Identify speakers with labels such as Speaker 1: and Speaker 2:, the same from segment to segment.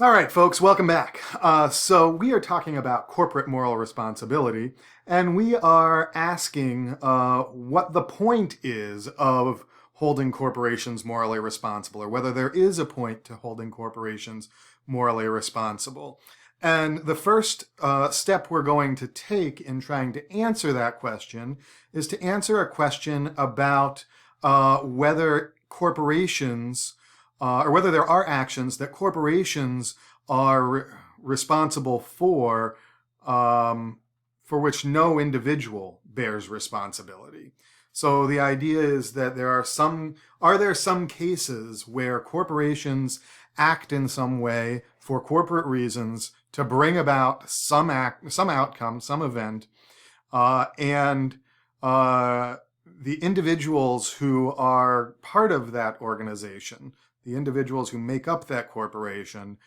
Speaker 1: All right, folks, welcome back. So we are talking about corporate moral responsibility, and we are asking what the point is of holding corporations morally responsible, or whether there is a point to holding corporations morally responsible. And the first step we're going to take in trying to answer that question is to answer a question about whether corporations or whether there are actions that corporations are responsible for which no individual bears responsibility. So the idea is that are there some cases where corporations act in some way for corporate reasons to bring about some outcome, some event, and the individuals who are part of that organization, the individuals who make up that corporation,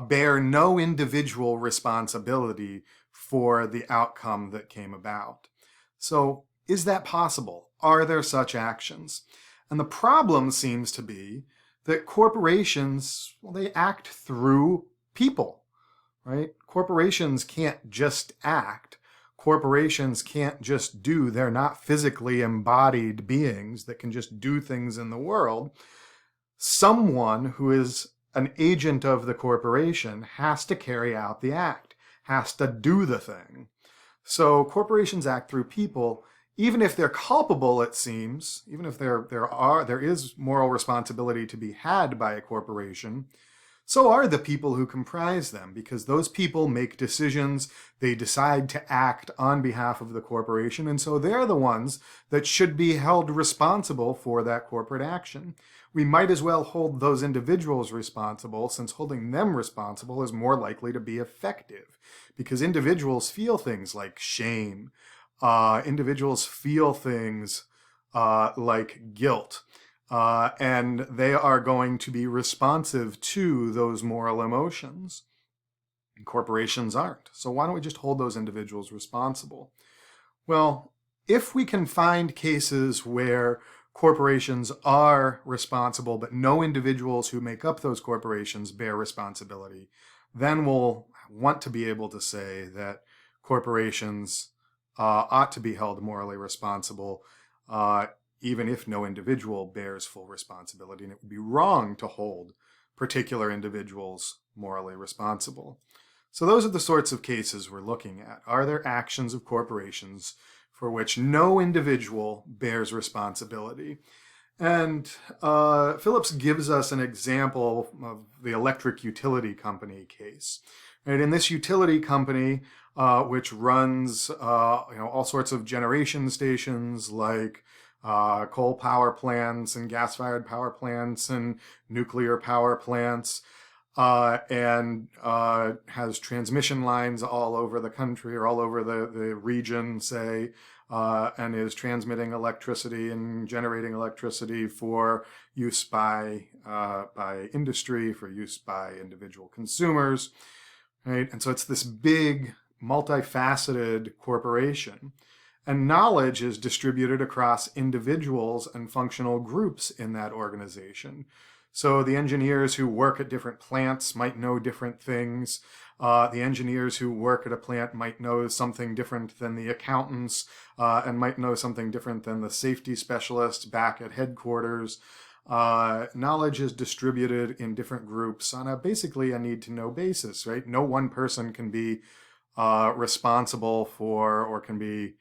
Speaker 1: bear no individual responsibility for the outcome that came about. So, is that possible? Are there such actions? And the problem seems to be that corporations, well, they act through people, right? Corporations can't just act. Corporations can't just do. They're not physically embodied beings that can just do things in the world. Someone who is an agent of the corporation has to carry out the act, has to do the thing. So corporations act through people, even if they're culpable, it seems, even if there is moral responsibility to be had by a corporation. So are the people who comprise them, because those people make decisions, they decide to act on behalf of the corporation, and so they're the ones that should be held responsible for that corporate action. We might as well hold those individuals responsible, since holding them responsible is more likely to be effective, because individuals feel things like shame, individuals feel things like guilt. And they are going to be responsive to those moral emotions. Corporations aren't. So why don't we just hold those individuals responsible? Well, if we can find cases where corporations are responsible, but no individuals who make up those corporations bear responsibility, then we'll want to be able to say that corporations ought to be held morally responsible, even if no individual bears full responsibility, and it would be wrong to hold particular individuals morally responsible. So those are the sorts of cases we're looking at. Are there actions of corporations for which no individual bears responsibility? And Phillips gives us an example of the electric utility company case. And in this utility company, which runs all sorts of generation stations like coal power plants and gas-fired power plants and nuclear power plants, and has transmission lines all over the country or all over the region, say, and is transmitting electricity and generating electricity for use by industry, for use by individual consumers, right? And so it's this big, multifaceted corporation. And knowledge is distributed across individuals and functional groups in that organization. So the engineers who work at different plants might know different things. The engineers who work at a plant might know something different than the accountants, and might know something different than the safety specialists back at headquarters. Knowledge is distributed in different groups on basically a need-to-know basis, right? No one person can be responsible for or can be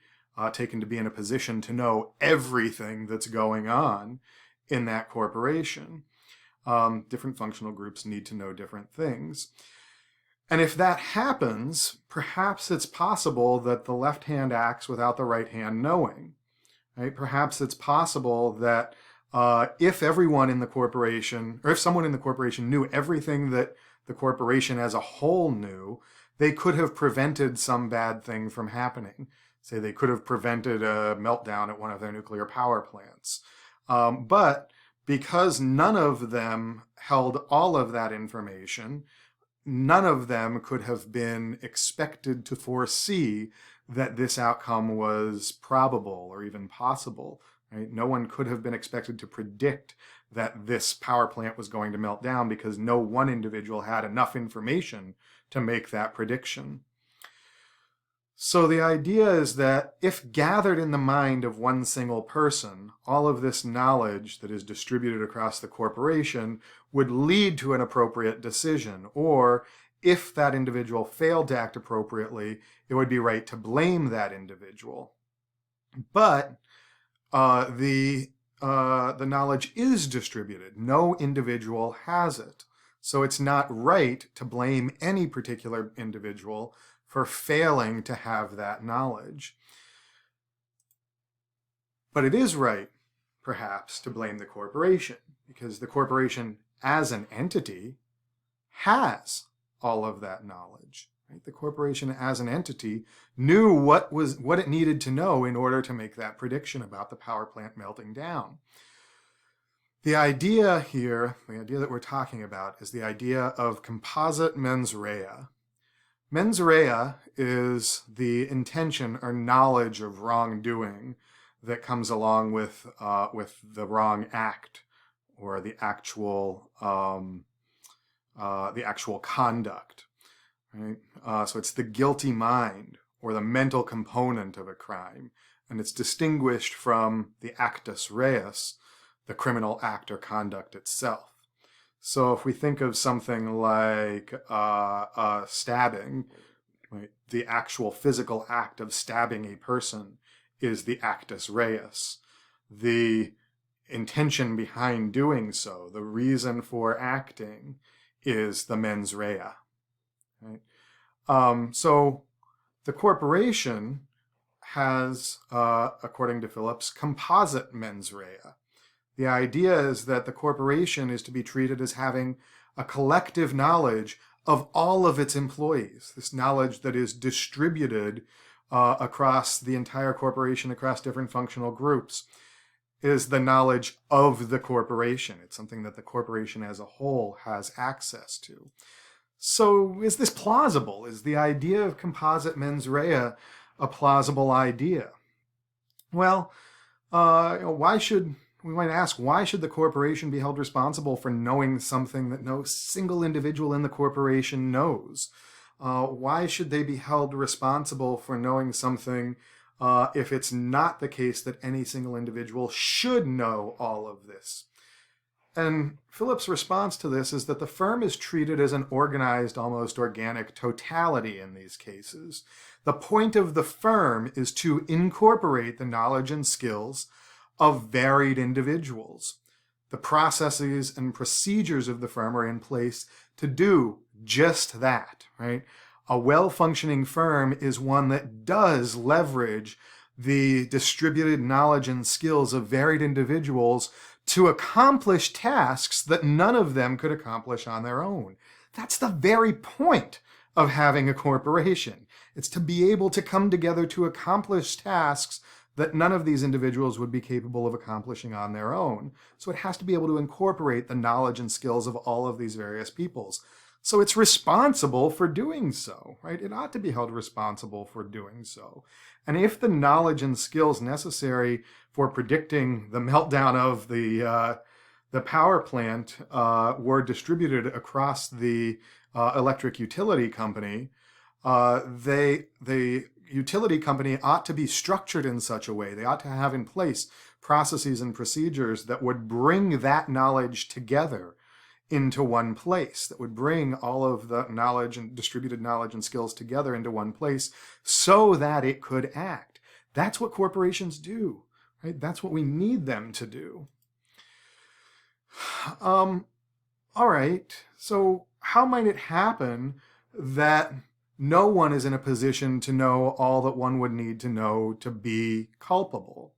Speaker 1: taken to be in a position to know everything that's going on in that corporation. Different functional groups need to know different things. And if that happens, perhaps it's possible that the left hand acts without the right hand knowing. Right? Perhaps it's possible that if everyone in the corporation, or if someone in the corporation knew everything that the corporation as a whole knew, they could have prevented some bad thing from happening. Say they could have prevented a meltdown at one of their nuclear power plants. But because none of them held all of that information, none of them could have been expected to foresee that this outcome was probable or even possible. Right? No one could have been expected to predict that this power plant was going to melt down because no one individual had enough information to make that prediction. So the idea is that if gathered in the mind of one single person, all of this knowledge that is distributed across the corporation would lead to an appropriate decision. Or if that individual failed to act appropriately, it would be right to blame that individual. But the knowledge is distributed. No individual has it. So it's not right to blame any particular individual for failing to have that knowledge. But it is right, perhaps, to blame the corporation, because the corporation as an entity has all of that knowledge. Right? The corporation as an entity knew what it needed to know in order to make that prediction about the power plant melting down. The idea here, the idea that we're talking about, is the idea of composite mens rea. Mens rea is the intention or knowledge of wrongdoing that comes along with the wrong act or the actual conduct. Right? So it's the guilty mind or the mental component of a crime, and it's distinguished from the actus reus, the criminal act or conduct itself. So if we think of something like stabbing, right, the actual physical act of stabbing a person is the actus reus. The intention behind doing so, the reason for acting, is the mens rea. Right? So the corporation has, according to Phillips, composite mens rea. The idea is that the corporation is to be treated as having a collective knowledge of all of its employees, this knowledge that is distributed across the entire corporation, across different functional groups, is the knowledge of the corporation. It's something that the corporation as a whole has access to. So is this plausible? Is the idea of composite mens rea a plausible idea? Well, we might ask, why should the corporation be held responsible for knowing something that no single individual in the corporation knows? Why should they be held responsible for knowing something if it's not the case that any single individual should know all of this? And Phillips' response to this is that the firm is treated as an organized, almost organic totality in these cases. The point of the firm is to incorporate the knowledge and skills of varied individuals. The processes and procedures of the firm are in place to do just that, right? A well-functioning firm is one that does leverage the distributed knowledge and skills of varied individuals to accomplish tasks that none of them could accomplish on their own. That's the very point of having a corporation. It's to be able to come together to accomplish tasks that none of these individuals would be capable of accomplishing on their own. So it has to be able to incorporate the knowledge and skills of all of these various peoples. So it's responsible for doing so, right? It ought to be held responsible for doing so. And if the knowledge and skills necessary for predicting the meltdown of the power plant were distributed across the electric utility company, the utility company ought to be structured in such a way, they ought to have in place processes and procedures that would bring that knowledge together into one place, that would bring all of the knowledge and distributed knowledge and skills together into one place so that it could act. That's what corporations do, right? That's what we need them to do. All right, so how might it happen that no one is in a position to know all that one would need to know to be culpable?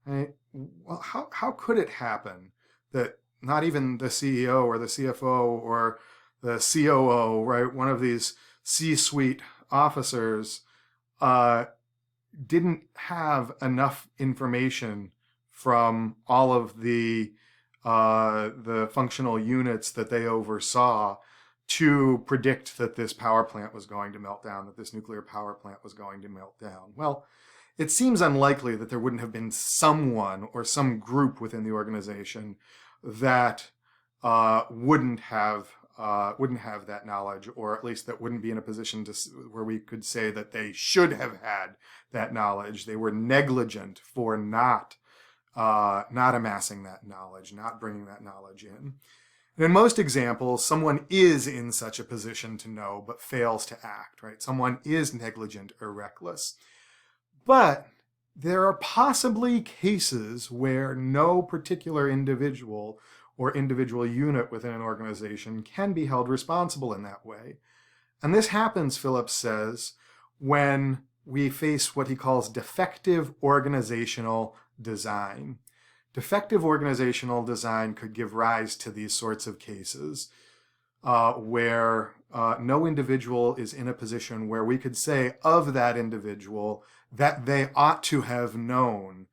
Speaker 1: Right? Well, how could it happen that not even the CEO or the CFO or the COO, right, one of these C-suite officers, didn't have enough information from all of the functional units that they oversaw to predict that this power plant was going to melt down, that this nuclear power plant was going to melt down? Well, it seems unlikely that there wouldn't have been someone or some group within the organization that wouldn't have that knowledge, or at least that wouldn't be in a position where we could say that they should have had that knowledge. They were negligent for not amassing that knowledge, not bringing that knowledge in. And in most examples, someone is in such a position to know but fails to act, right? Someone is negligent or reckless. But there are possibly cases where no particular individual or individual unit within an organization can be held responsible in that way. And this happens, Phillips says, when we face what he calls defective organizational design. Defective organizational design could give rise to these sorts of cases where no individual is in a position where we could say of that individual that they ought to have known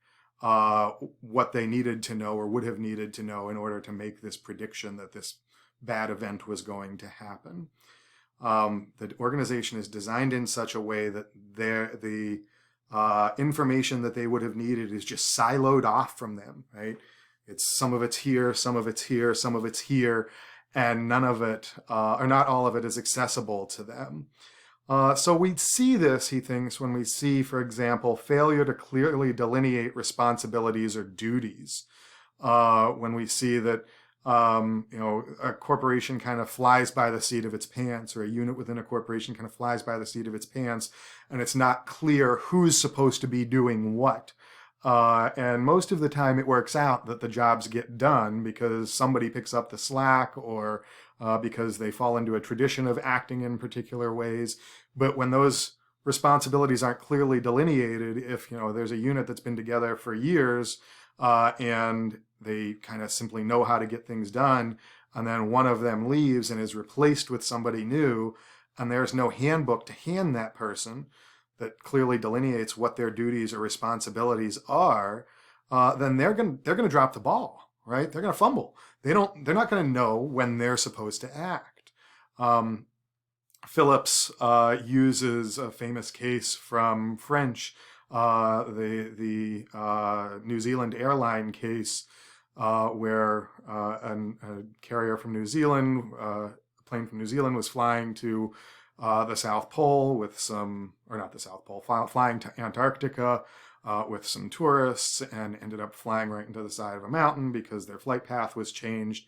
Speaker 1: what they needed to know or would have needed to know in order to make this prediction that this bad event was going to happen. The organization is designed in such a way that the information that they would have needed is just siloed off from them, right? It's some of it's here, some of it's here, some of it's here, and none of it, or not all of it, is accessible to them. So we see this, he thinks, when we see, for example, failure to clearly delineate responsibilities or duties. When we see that a corporation kind of flies by the seat of its pants, or a unit within a corporation kind of flies by the seat of its pants, and it's not clear who's supposed to be doing what. And most of the time it works out that the jobs get done because somebody picks up the slack, or because they fall into a tradition of acting in particular ways. But when those responsibilities aren't clearly delineated, if there's a unit that's been together for years and they kind of simply know how to get things done, and then one of them leaves and is replaced with somebody new, and there's no handbook to hand that person that clearly delineates what their duties or responsibilities are, then they're going to drop the ball, right? They're going to fumble. They're not going to know when they're supposed to act. Phillips uses a famous case from French, the New Zealand airline case, where a carrier from New Zealand, a plane from New Zealand, was flying to the South Pole with flying to Antarctica with some tourists, and ended up flying right into the side of a mountain because their flight path was changed.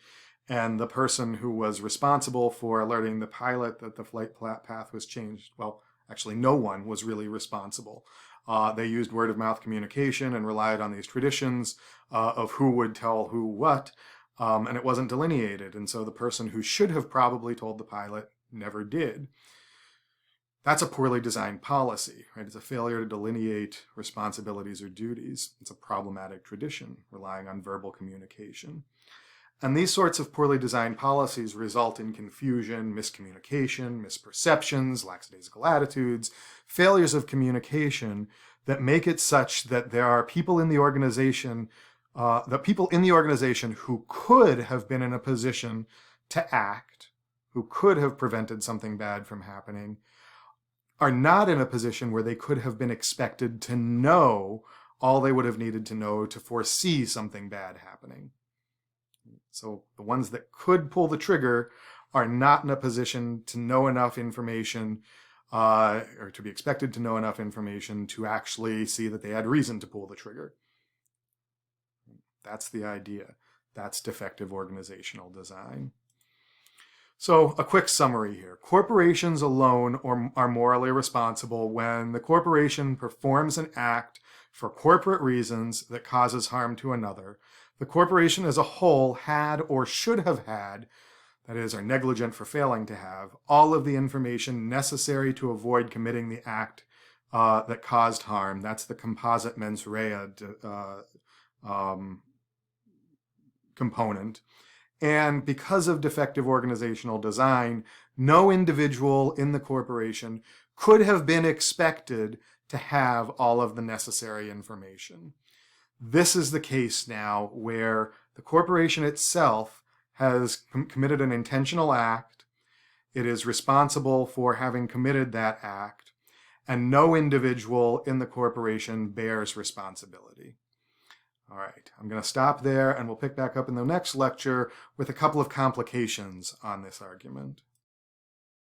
Speaker 1: And the person who was responsible for alerting the pilot that the flight path was changed, well, actually no one was really responsible. They used word-of-mouth communication and relied on these traditions of who would tell who what, and it wasn't delineated. And so the person who should have probably told the pilot never did. That's a poorly designed policy, right? It's a failure to delineate responsibilities or duties. It's a problematic tradition, relying on verbal communication. And these sorts of poorly designed policies result in confusion, miscommunication, misperceptions, lackadaisical attitudes, failures of communication that make it such that there are people in the organization, who could have been in a position to act, who could have prevented something bad from happening, are not in a position where they could have been expected to know all they would have needed to know to foresee something bad happening. So the ones that could pull the trigger are not in a position to know enough information, or to be expected to know enough information to actually see that they had reason to pull the trigger. That's the idea. That's defective organizational design. So a quick summary here. Corporations alone are morally responsible when the corporation performs an act for corporate reasons that causes harm to another. The corporation as a whole had or should have had, that is, are negligent for failing to have, all of the information necessary to avoid committing the act that caused harm. That's the Composite Mensa component. And because of defective organizational design, no individual in the corporation could have been expected to have all of the necessary information. This is the case now where the corporation itself has committed an intentional act. It is responsible for having committed that act, and no individual in the corporation bears responsibility. All right, I'm going to stop there and we'll pick back up in the next lecture with a couple of complications on this argument.